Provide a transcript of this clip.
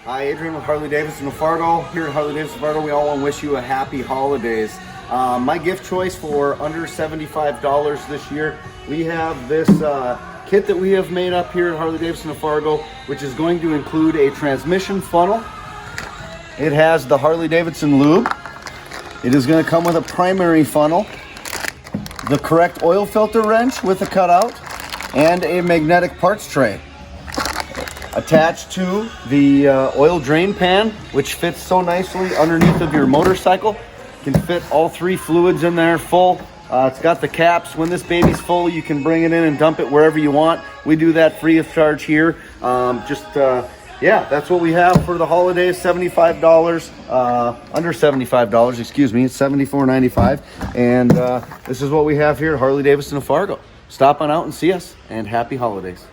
Hi, Adrian with Harley-Davidson of Fargo. Here at Harley-Davidson of Fargo, we all want to wish you a happy holidays. My gift choice for under $75 this year, we have this kit that we have made up here at Harley-Davidson of Fargo, which is going to include a transmission funnel. It has the Harley-Davidson lube. It is going to come with a primary funnel, the correct oil filter wrench with a cutout, and a magnetic parts tray. Attached to the oil drain pan, which fits so nicely underneath of your motorcycle. Can fit all three fluids in there full. It's got the caps. When this baby's full, you can bring it in and dump it wherever you want. We do that free of charge here. Yeah, that's what we have for the holidays. $75, under $75, excuse me. It's $74.95. And this is what we have here at Harley-Davidson of Fargo. Stop on out and see us, and happy holidays.